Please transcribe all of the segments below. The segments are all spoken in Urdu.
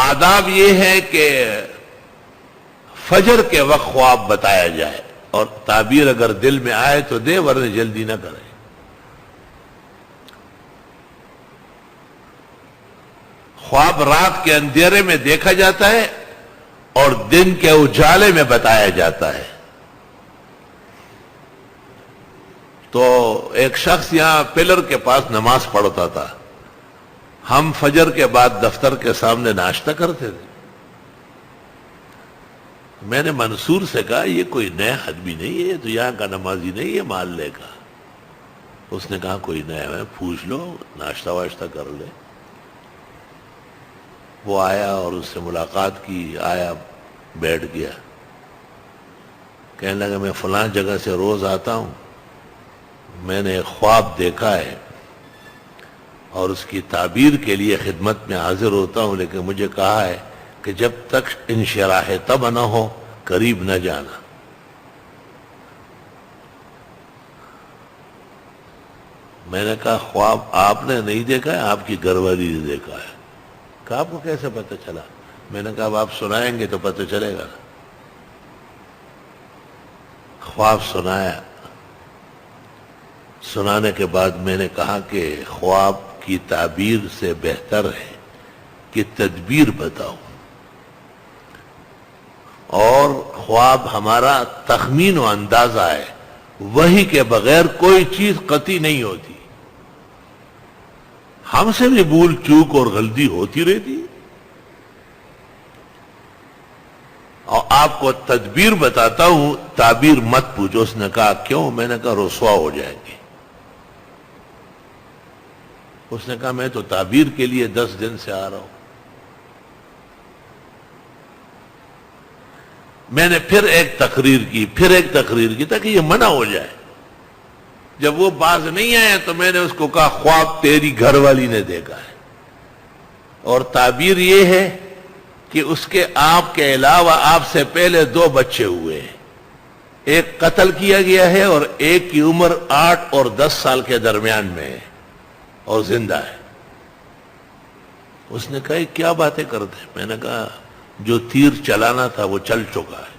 آداب یہ ہے کہ فجر کے وقت خواب بتایا جائے، اور تعبیر اگر دل میں آئے تو دے، ورنہ جلدی نہ کرے۔ خواب رات کے اندھیرے میں دیکھا جاتا ہے اور دن کے اجالے میں بتایا جاتا ہے۔ تو ایک شخص یہاں پلر کے پاس نماز پڑھتا تھا، ہم فجر کے بعد دفتر کے سامنے ناشتہ کرتے تھے۔ میں نے منصور سے کہا یہ کوئی نیا آدمی نہیں ہے، یہ تو یہاں کا نمازی نہیں ہے محلے کا۔ اس نے کہا کوئی نیا ہے، پوچھ لو، ناشتہ واشتہ کر لے۔ وہ آیا اور اس سے ملاقات کی، آیا بیٹھ گیا، کہنے لگا میں فلاں جگہ سے روز آتا ہوں، میں نے ایک خواب دیکھا ہے اور اس کی تعبیر کے لیے خدمت میں حاضر ہوتا ہوں، لیکن مجھے کہا ہے کہ جب تک انشراح طبع نہ ہو قریب نہ جانا۔ میں نے کہا خواب آپ نے نہیں دیکھا ہے، آپ کی گھر والی نے دیکھا ہے۔ کہا آپ کو کیسے پتہ چلا؟ میں نے کہا اب آپ سنائیں گے تو پتہ چلے گا۔ خواب سنایا، سنانے کے بعد میں نے کہا کہ خواب کی تعبیر سے بہتر ہے کہ تدبیر بتاؤ، اور خواب ہمارا تخمین و اندازہ ہے، وحی کے بغیر کوئی چیز قطعی نہیں ہوتی۔ ہم سے بھی بھول چوک اور غلطی ہوتی رہتی، اور آپ کو تدبیر بتاتا ہوں، تعبیر مت پوچھو۔ اس نے کہا کیوں؟ میں نے کہا رسوا ہو جائیں گے۔ اس نے کہا میں تو تعبیر کے لیے 10 دن سے آ رہا ہوں۔ میں نے پھر ایک تقریر کی تاکہ یہ منع ہو جائے۔ جب وہ باز نہیں آیا تو میں نے اس کو کہا خواب تیری گھر والی نے دیکھا ہے، اور تعبیر یہ ہے کہ اس کے آپ کے علاوہ آپ سے پہلے 2 بچے ہوئے ہیں، ایک قتل کیا گیا ہے اور ایک کی عمر 8 اور 10 سال کے درمیان میں ہے اور زندہ ہے۔ اس نے کہا یہ کیا باتیں کرتے ہیں؟ میں نے کہا جو تیر چلانا تھا وہ چل چکا ہے،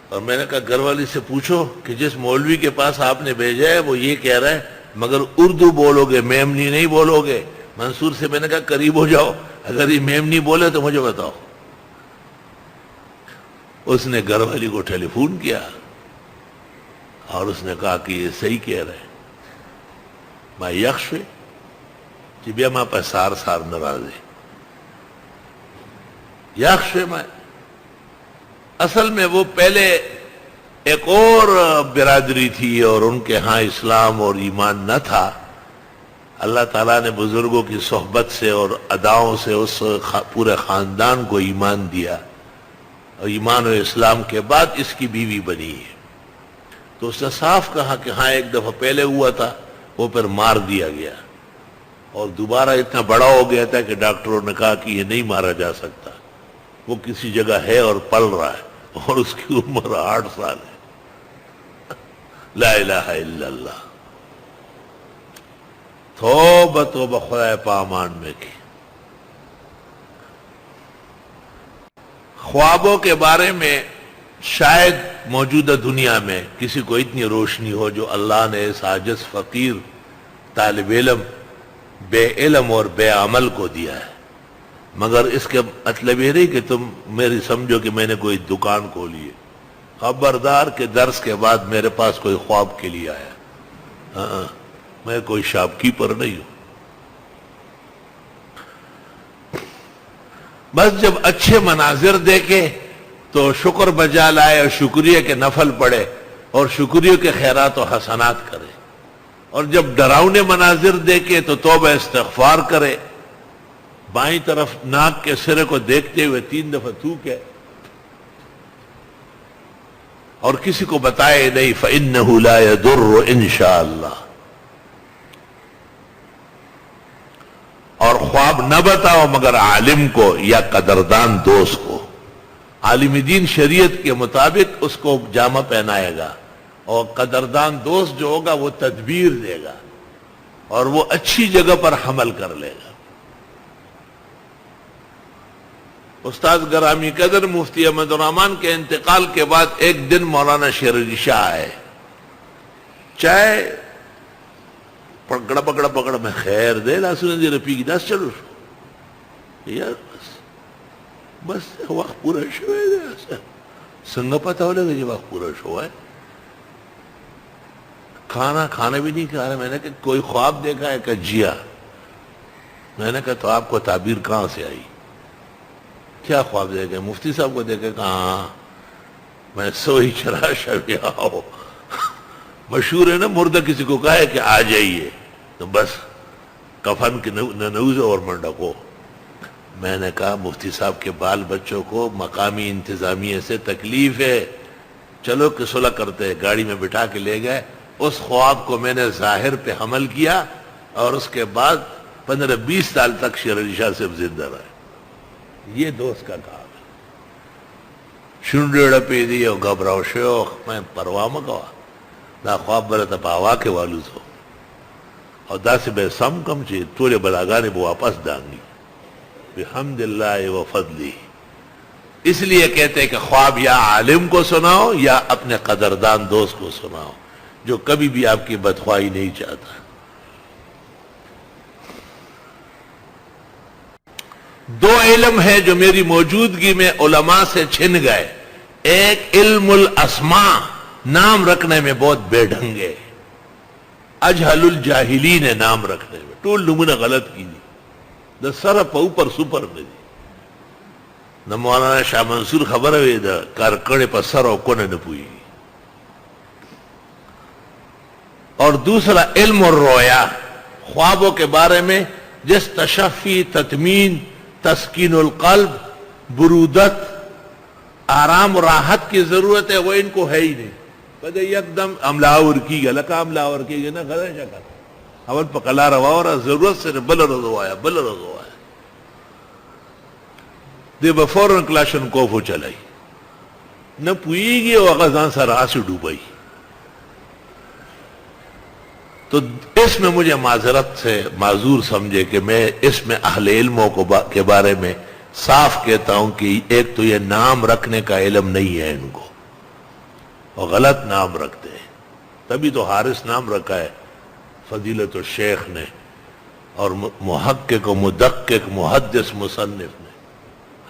اور میں نے کہا گھر والی سے پوچھو کہ جس مولوی کے پاس آپ نے بھیجا ہے وہ یہ کہہ رہا ہے مگر اردو بولو گے، میمنی نہیں بولو گے۔ منصور سے میں نے کہا قریب ہو جاؤ، اگر یہ میمنی بولے تو مجھے بتاؤ۔ اس نے گھر والی کو ٹیلی فون کیا اور اس نے کہا کہ یہ صحیح کہہ رہے ہیں۔ میں یکش کہ بیا ماں پر سار ناراضی یکش میں اصل میں وہ پہلے ایک اور برادری تھی اور ان کے ہاں اسلام اور ایمان نہ تھا۔ اللہ تعالیٰ نے بزرگوں کی صحبت سے اور اداؤں سے اس پورے خاندان کو ایمان دیا، اور ایمان و اسلام کے بعد اس کی بیوی بنی ہے۔ تو اس نے صاف کہا کہ ہاں ایک دفعہ پہلے ہوا تھا، وہ پھر مار دیا گیا، اور دوبارہ اتنا بڑا ہو گیا تھا کہ ڈاکٹروں نے کہا کہ یہ نہیں مارا جا سکتا، وہ کسی جگہ ہے اور پل رہا ہے، اور اس کی عمر 8 سال ہے۔ لا الہ الا اللہ۔ توبہ توبہ خدا پامان میں کی۔ خوابوں کے بارے میں شاید موجودہ دنیا میں کسی کو اتنی روشنی ہو جو اللہ نے اس عاجز فقیر طالب علم بے علم اور بے عمل کو دیا ہے، مگر اس کے مطلب یہ نہیں کہ تم میری سمجھو کہ میں نے کوئی دکان کھولی ہے۔ خبردار کہ درس کے بعد میرے پاس کوئی خواب کے لیے آیا، ہاں میں کوئی شاپ کیپر نہیں ہوں۔ بس جب اچھے مناظر دیکھے تو شکر بجا لائے اور شکریہ کے نفل پڑے اور شکریہ کے خیرات و حسنات کرے، اور جب ڈراؤنے مناظر دیکھے تو توبہ استغفار کرے، بائیں طرف ناک کے سرے کو دیکھتے ہوئے 3 دفعہ تھوکے، اور کسی کو بتائے نہیں فَإِنَّهُ لَا يَضُرُّ إِنشَاءَ اور خواب نہ بتاؤ مگر عالم کو یا قدردان دوست کو۔ عالم دین شریعت کے مطابق اس کو جامہ پہنائے گا، اور قدردان دوست جو ہوگا وہ تدبیر دے گا اور وہ اچھی جگہ پر حمل کر لے گا۔ استاد گرامی قدر مفتی احمد الرحمان کے انتقال کے بعد ایک دن مولانا شیر علی شاہ آئے، چائے پکڑا پکڑا پکڑا میں خیر دے لاسو دی رپی کی دس چلو یار بس وقت پورا شوئے دے سنگا پتہ ہو لگا یہ وقت پورا شو ہے، کھانا بھی نہیں کھا رہا۔ میں نے کہا کوئی خواب دیکھا ہے؟ کہ جیا۔ میں نے کہا تو آپ کو تعبیر کہاں سے آئی؟ کیا خواب دیکھا؟ مفتی صاحب کو دیکھا؟ کہاں میں سوئی چرا شب آؤ مشہور ہے نا، مردہ کسی کو کہا ہے کہ آ جائیے تو بس کفن کی ننوز اور منڈکو۔ میں نے کہا مفتی صاحب کے بال بچوں کو مقامی انتظامیہ سے تکلیف ہے، چلو کہ صلح کرتے، گاڑی میں بٹھا کے لے گئے۔ اس خواب کو میں نے ظاہر پہ حمل کیا اور اس کے بعد 15-20 سال تک شیر علی شاہ سے زندہ رہے۔ یہ دوست کا کام ہے۔ شنڈیڑ پی دی اور گھبراؤ شیوخ میں پرواہ مکوا دا خواب برتا پاوا کے والو تو اور دا سے بے سم کم چی تولے بلاگانے بو واپس دانگی بحمداللہ و فضلی۔ اس لیے کہتے ہیں کہ خواب یا عالم کو سناؤ یا اپنے قدردان دوست کو سناؤ جو کبھی بھی آپ کی بدخواہی نہیں چاہتا۔ دو علم ہے جو میری موجودگی میں علماء سے چھن گئے، ایک علم الاسماء، نام رکھنے میں بہت بے ڈھنگے، اجہل الجاہلین ہے نام رکھنے میں، ٹول نمونہ غلط کی دی دا سر پا اوپر سپر میں دی دا مولانا شاہ منصور خبر ہوئی دا کارکڑے پا سر او کونے نپوئی۔ اور دوسرا علم الرؤیا، خوابوں کے بارے میں جس تشفی، تطمین، تسکین القلب، برودت، آرام و راحت کی ضرورت ہے وہ ان کو ہے ہی نہیں۔ پدے یک دم عملاور کی گا لکا عملاور کی گا نا غلط شکر اول پا قلا رواورا ضرورت سے بل رضو آیا بل رضو آیا دے با فوراں کلاشن کوفو چلائی نہ پوئی گی و غزان سر آسو ڈوبائی۔ تو اس میں مجھے معذرت سے معذور سمجھے کہ میں اس میں اہل علموں کے بارے میں صاف کہتا ہوں کہ ایک تو یہ نام رکھنے کا علم نہیں ہے ان کو اور غلط نام رکھتے ہیں، تبھی تو حارث نام رکھا ہے فضیلت الشیخ نے اور محقق و مدقق محدث مصنف نے۔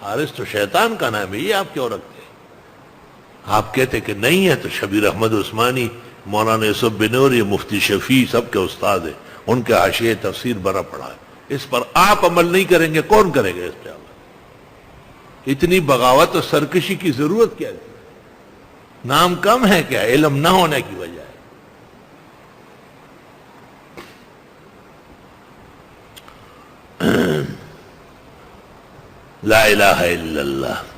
حارث تو شیطان کا نام ہے، یہ آپ کیوں رکھتے ہیں؟ آپ کہتے کہ نہیں ہے تو شبیر احمد عثمانی، مولانا یوسف بنوری، مفتی شفیع سب کے استاد ہیں، ان کے حاشیہ تفسیر برا پڑا ہے، اس پر آپ عمل نہیں کریں گے کون کرے گا اس پہ عمل؟ اتنی بغاوت اور سرکشی کی ضرورت کیا ہے؟ نام کم ہے کیا؟ علم نہ ہونے کی وجہ ہے۔ لا الہ الا اللہ۔